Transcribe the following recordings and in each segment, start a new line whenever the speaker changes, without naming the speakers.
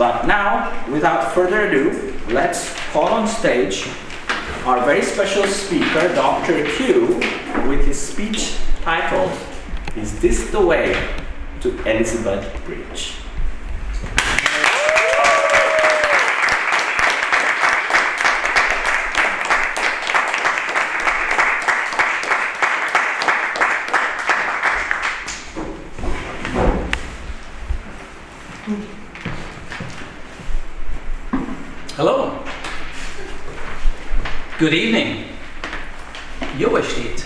But now, without further ado, let's call on stage our very special speaker, Dr. Q, with his speech titled, "Is This the Way to Elizabeth Bridge?"
Hello. Good evening. Jó estét.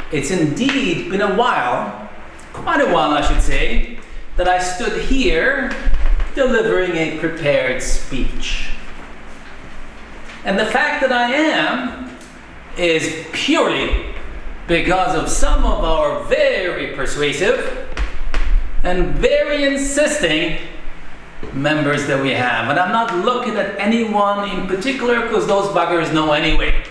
It's indeed been a while, quite a while I should say, that I stood here delivering a prepared speech. And the fact that I am is purely because of some of our very persuasive and very insisting members that we have. And I'm not looking at anyone in particular because those buggers know anyway.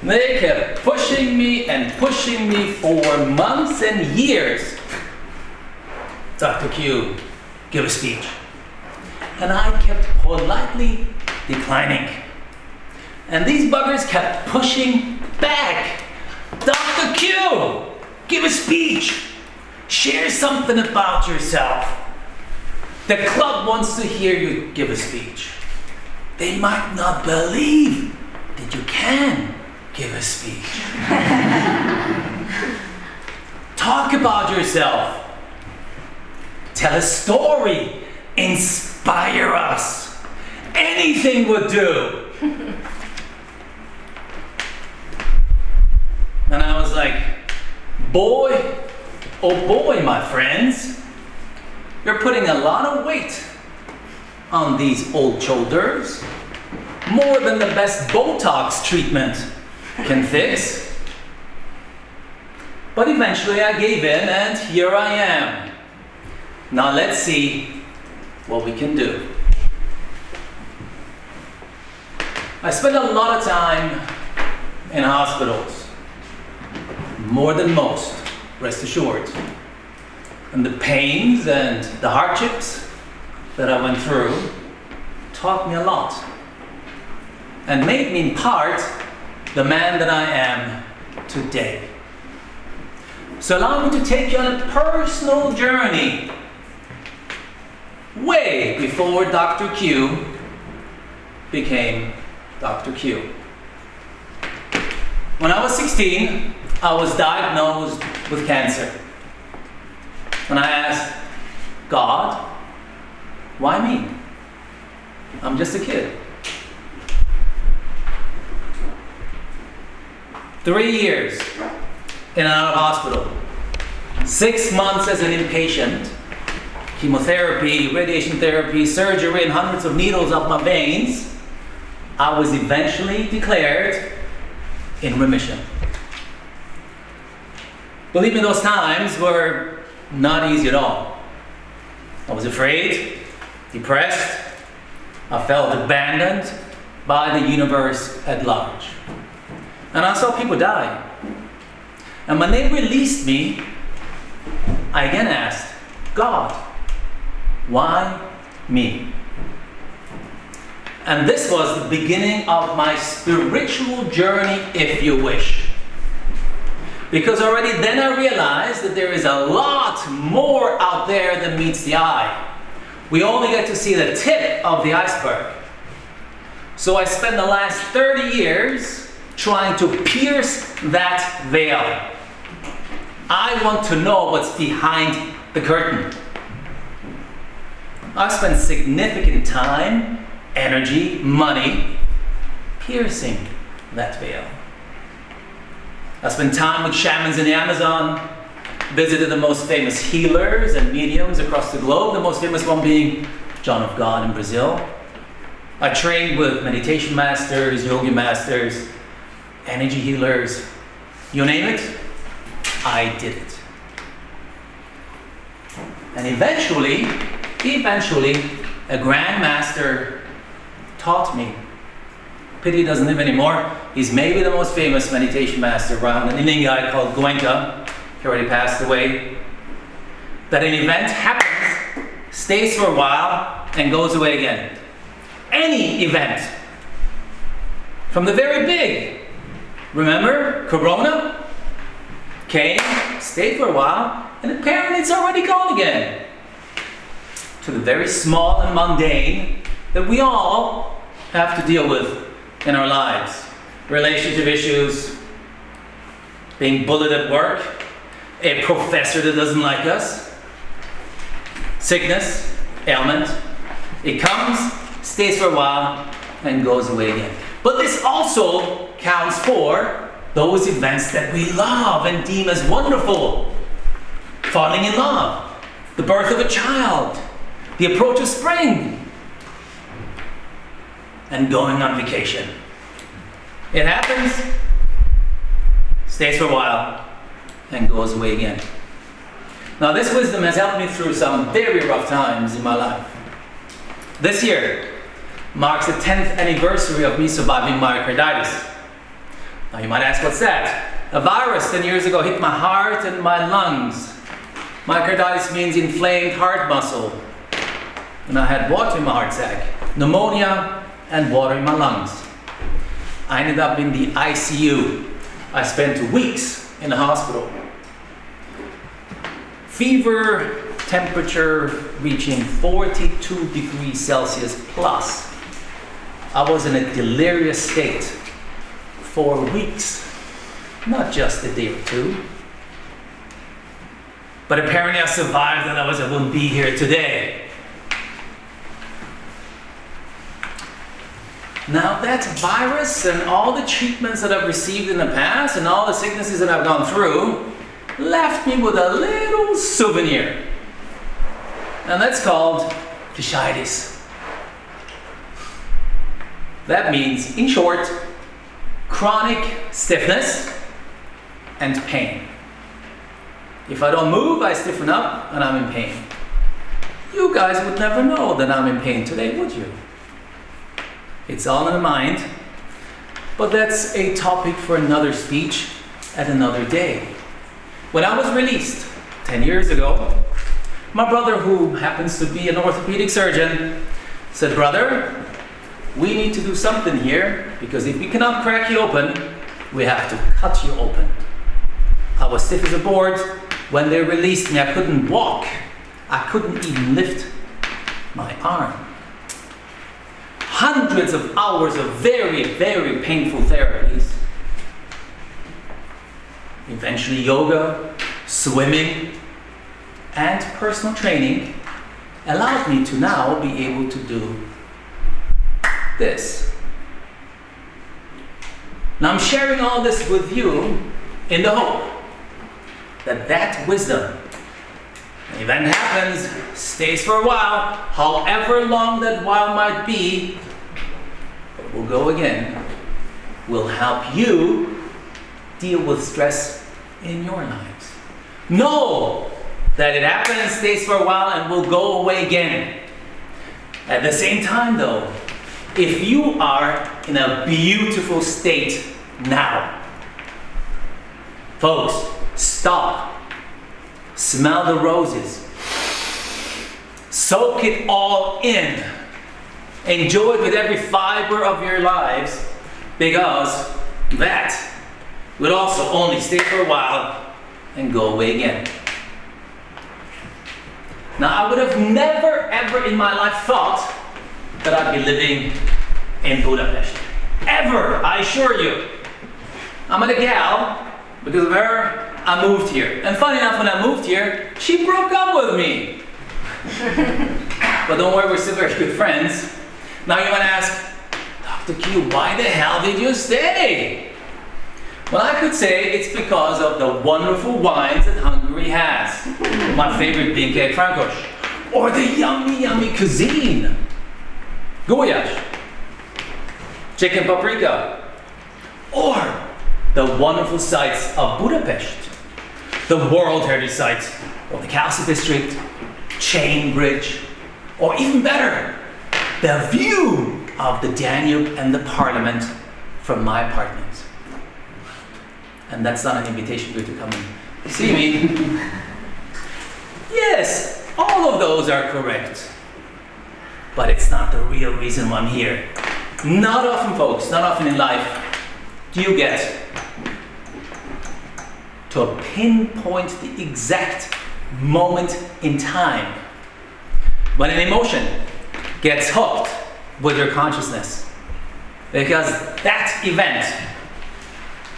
They kept pushing me and pushing me for months and years. Dr. Q, give a speech. And I kept politely declining. And these buggers kept pushing back. Dr. Q, give a speech. Share something about yourself. The club wants to hear you give a speech. They might not believe that you can give a speech. Talk about yourself. Tell a story. Inspire us. Anything would do. And I was like, boy, oh boy, my friends, you're putting a lot of weight on these old shoulders, more than the best Botox treatment can fix. But eventually I gave in, and here I am. Now let's see what we can do. I spend a lot of time in hospitals, more than most, rest assured. And the pains and the hardships that I went through taught me a lot and made me in part the man that I am today. So allow me to take you on a personal journey way before Dr. Q became Dr. Q. When I was 16, I was diagnosed with cancer. And I asked, God, why me? I'm just a kid. 3 years in and out of hospital. 6 months as an inpatient. Chemotherapy, radiation therapy, surgery, and hundreds of needles up my veins. I was eventually declared in remission. Believe me, those times were not easy at all. I was afraid, depressed. I felt abandoned by the universe at large. And I saw people die. And when they released me, I again asked, God, why me? And this was the beginning of my spiritual journey, if you wish. Because already then I realized that there is a lot more out there than meets the eye. We only get to see the tip of the iceberg. So I spent the last 30 years trying to pierce that veil. I want to know what's behind the curtain. I spent significant time, energy, money piercing that veil. I spent time with shamans in the Amazon, visited the most famous healers and mediums across the globe, the most famous one being John of God in Brazil. I trained with meditation masters, yogi masters, energy healers, you name it, I did it. And eventually, a Grand Master taught me. Pity he doesn't live anymore. He's maybe the most famous meditation master around, an Indian guy called Goenka. He already passed away. that an event happens, stays for a while, and goes away again. Any event. From the very big. Remember, Corona came, stayed for a while, and apparently it's already gone again. To the very small and mundane that we all have to deal with in our lives. Relationship issues, being bullied at work, a professor that doesn't like us, sickness, ailment. It comes, stays for a while, and goes away again. But this also counts for those events that we love and deem as wonderful. Falling in love, the birth of a child, the approach of spring, and going on vacation. It happens, stays for a while, and goes away again. Now this wisdom has helped me through some very rough times in my life. This year marks the 10th anniversary of me surviving myocarditis. Now you might ask, what's that? A virus 10 years ago hit my heart and my lungs. Myocarditis means inflamed heart muscle. And I had water in my heart sac, pneumonia, and water in my lungs. I ended up in the ICU. I spent weeks in the hospital. Fever, temperature reaching 42 degrees Celsius plus. I was in a delirious state for weeks, not just a day or two. But apparently I survived, and I wouldn't be here today. Now that virus and all the treatments that I've received in the past and all the sicknesses that I've gone through left me with a little souvenir. And that's called fasciitis. That means, in short, chronic stiffness and pain. If I don't move, I stiffen up and I'm in pain. You guys would never know that I'm in pain today, would you? It's all in the mind, but that's a topic for another speech at another day. When I was released 10 years ago, my brother, who happens to be an orthopedic surgeon, said, "Brother, we need to do something here, because if we cannot crack you open, we have to cut you open." I was stiff as a board. When they released me, I couldn't walk. I couldn't even lift my arm. Hundreds of hours of very, very painful therapies. Eventually yoga, swimming, and personal training allowed me to now be able to do this. Now I'm sharing all this with you in the hope that that wisdom, an event happens, stays for a while, however long that while might be, but will go again, will help you deal with stress in your lives. Know that it happens, stays for a while, and will go away again. At the same time though, if you are in a beautiful state now, folks, stop, smell the roses, soak it all in, enjoy it with every fiber of your lives, because that will also only stay for a while and go away again. Now I would have never ever in my life thought that I'd be living in Budapest. Ever, I assure you. I met a gal, because of her, I moved here. And funny enough, when I moved here, she broke up with me. But don't worry, we're still very good friends. Now you might ask, Dr. Q, why the hell did you stay? Well, I could say it's because of the wonderful wines that Hungary has. My favorite being Cake Frankos. Or the yummy, yummy cuisine. Goulash. Chicken paprika. Or the wonderful sights of Budapest. The World Heritage Sites of the Castle District, Chain Bridge, or even better, the view of the Danube and the Parliament from my apartment. And that's not an invitation for you to come and see me. Yes, all of those are correct. But it's not the real reason why I'm here. Not often, folks, not often in life do you get to pinpoint the exact moment in time when an emotion gets hooked with your consciousness. Because that event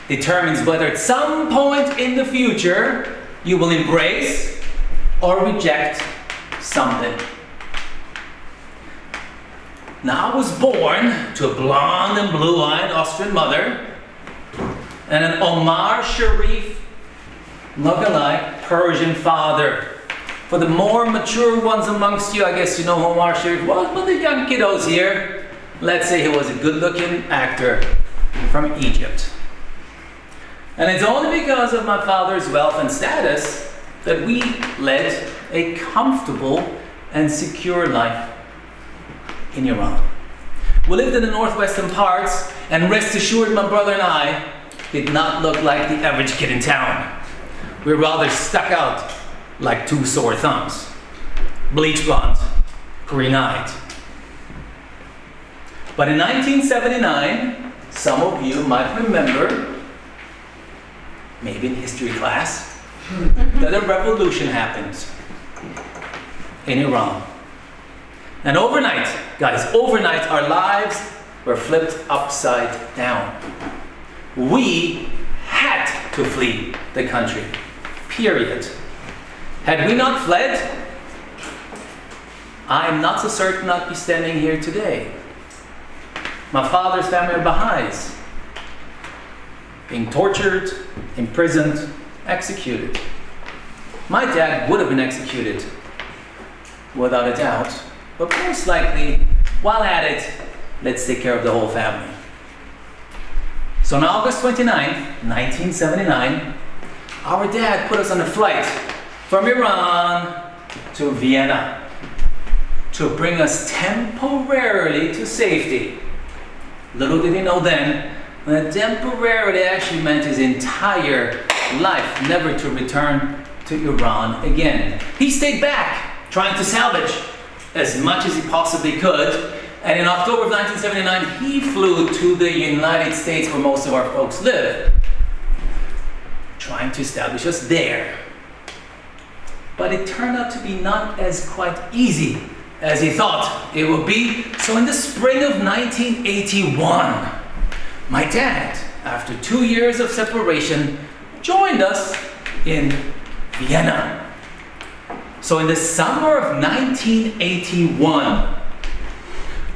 determines whether at some point in the future you will embrace or reject something. Now, I was born to a blonde and blue-eyed Austrian mother and an Omar Sharif look-alike Persian father. For the more mature ones amongst you, I guess you know who Omar Sharif was, but the young kiddos here, let's say he was a good-looking actor from Egypt. And it's only because of my father's wealth and status that we led a comfortable and secure life in Iran. We lived in the northwestern parts, and rest assured my brother and I did not look like the average kid in town. We were rather stuck out like two sore thumbs. Bleach blonde, green-eyed. But in 1979, some of you might remember, maybe in history class, that a revolution happened in Iran. And overnight, guys, overnight our lives were flipped upside down. We had to flee the country, period. Had we not fled, I'm not so certain I'd be standing here today. My father's family are Baha'is, being tortured, imprisoned, executed. My dad would have been executed, without a doubt. But most likely, while at it, let's take care of the whole family. So on August 29th, 1979, our dad put us on a flight from Iran to Vienna to bring us temporarily to safety. Little did he know then that temporarily actually meant his entire life, never to return to Iran again. He stayed back, trying to salvage as much as he possibly could, and in October of 1979 he flew to the United States where most of our folks live, trying to establish us there. But it turned out to be not as quite easy as he thought it would be. So in the spring of 1981, my dad, after 2 years of separation, joined us in Vienna. So in the summer of 1981,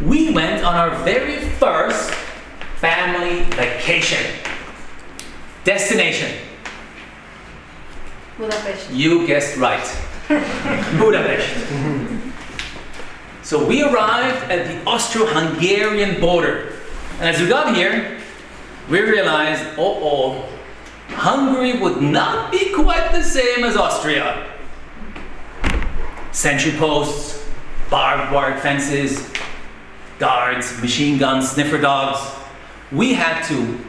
we went on our very first family vacation. Destination.
Budapest.
You guessed right. Budapest. So we arrived at the Austro-Hungarian border. And as we got here, we realized, Hungary would not be quite the same as Austria. Sentry posts, barbed wire fences, guards, machine guns, sniffer dogs. We had to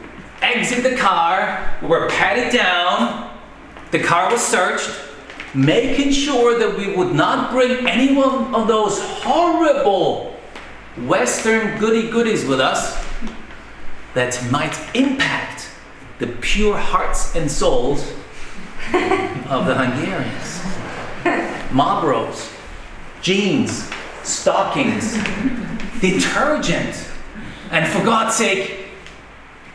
exit the car, we were patted down, the car was searched, making sure that we would not bring any one of those horrible Western goodies with us that might impact the pure hearts and souls of the Hungarians. Marlboros, jeans, stockings, detergent, and for God's sake,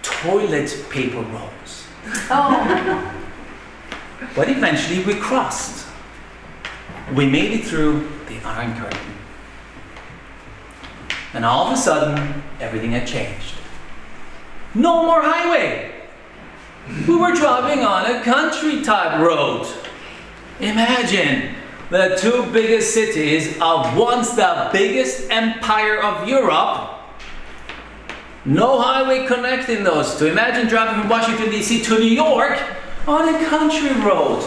toilet paper rolls.
Oh.
But eventually we crossed. We made it through the Iron Curtain. And all of a sudden, everything had changed. No more highway. We were driving on a country type road. Imagine the two biggest cities of once the biggest empire of Europe. No highway connecting those two. Imagine driving from Washington D.C. to New York on a country road.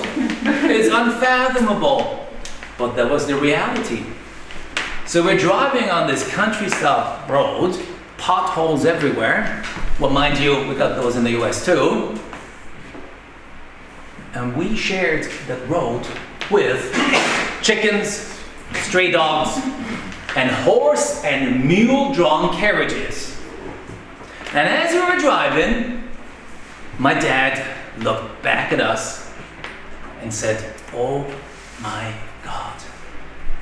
It's unfathomable. But that was the reality. So we're driving on this country style road, potholes everywhere. Well, mind you, we got those in the US too. And we shared that road with chickens, stray dogs, and horse and mule-drawn carriages. And as we were driving, my dad looked back at us and said, "Oh my God,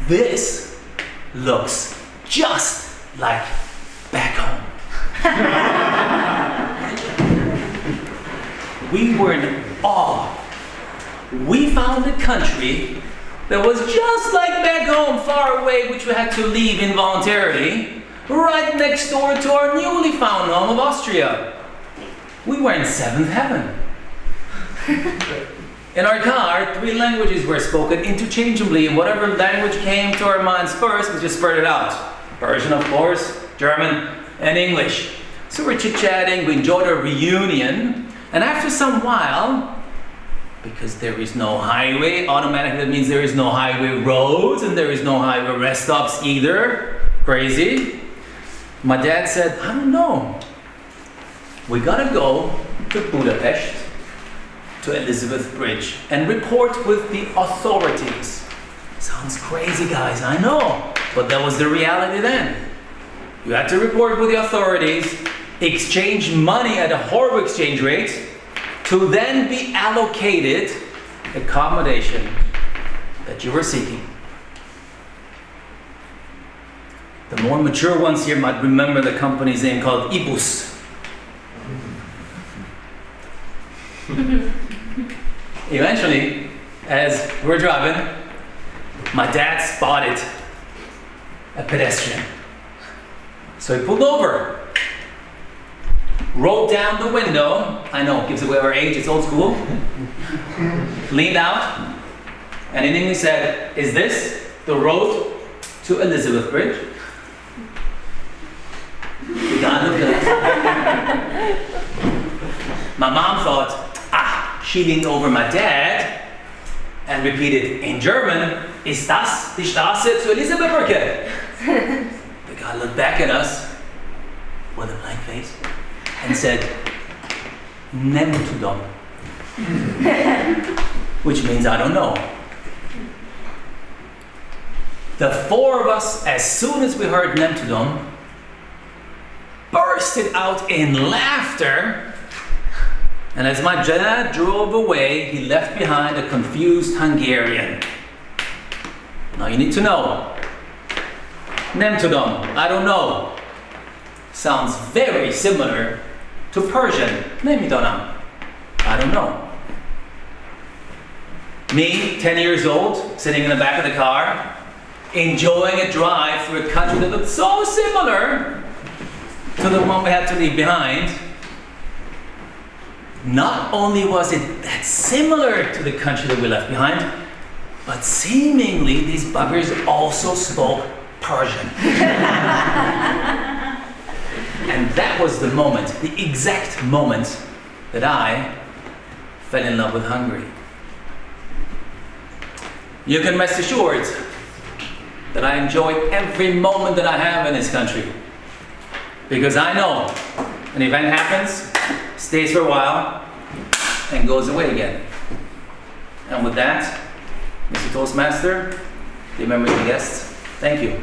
this looks just like back home." We were in awe. We found a country that was just like back home, far away, which we had to leave involuntarily, right next door to our newly found home of Austria. We were in seventh heaven. In our car, 3 languages were spoken interchangeably, and whatever language came to our minds first, we just spurted out. Persian, of course, German, and English. So we're chit-chatting, we enjoyed our reunion, and after some while, because there is no highway, automatically that means there is no highway roads, and there is no highway rest stops either. Crazy. My dad said, "I don't know. We gotta go to Budapest, to Elizabeth Bridge, and report with the authorities." Sounds crazy, guys, I know, but that was the reality then. You had to report with the authorities, exchange money at a horrible exchange rate, to then be allocated accommodation that you were seeking. The more mature ones here might remember the company's name called Ibus. Eventually, as we're driving, my dad spotted a pedestrian. So he pulled over, rolled down the window, I know, gives away our age, it's old school, leaned out, and in English said, "Is this the road to Elizabeth Bridge?" The guy looked at us. My mom thought, she leaned over my dad and repeated in German, "Ist das die Straße zur Elisabethbrücke?" The guy looked back at us with a blank face and said, "Nem tudom," which means I don't know. The 4 of us, as soon as we heard Nem tudom, bursted out in laughter. And as my dad drove away, he left behind a confused Hungarian. Now you need to know, Nem tudom, I don't know, sounds very similar to Persian, Nemitonam, I don't know. Me, 10 years old, sitting in the back of the car, enjoying a drive through a country that looked so similar to the one we had to leave behind. Not only was it that similar to the country that we left behind, but seemingly these buggers also spoke Persian. And that was the moment, the exact moment that I fell in love with Hungary. You can rest assured that I enjoy every moment that I have in this country. Because I know an event happens, stays for a while, and goes away again. And with that, Mr. Toastmaster, the members and guests, thank you.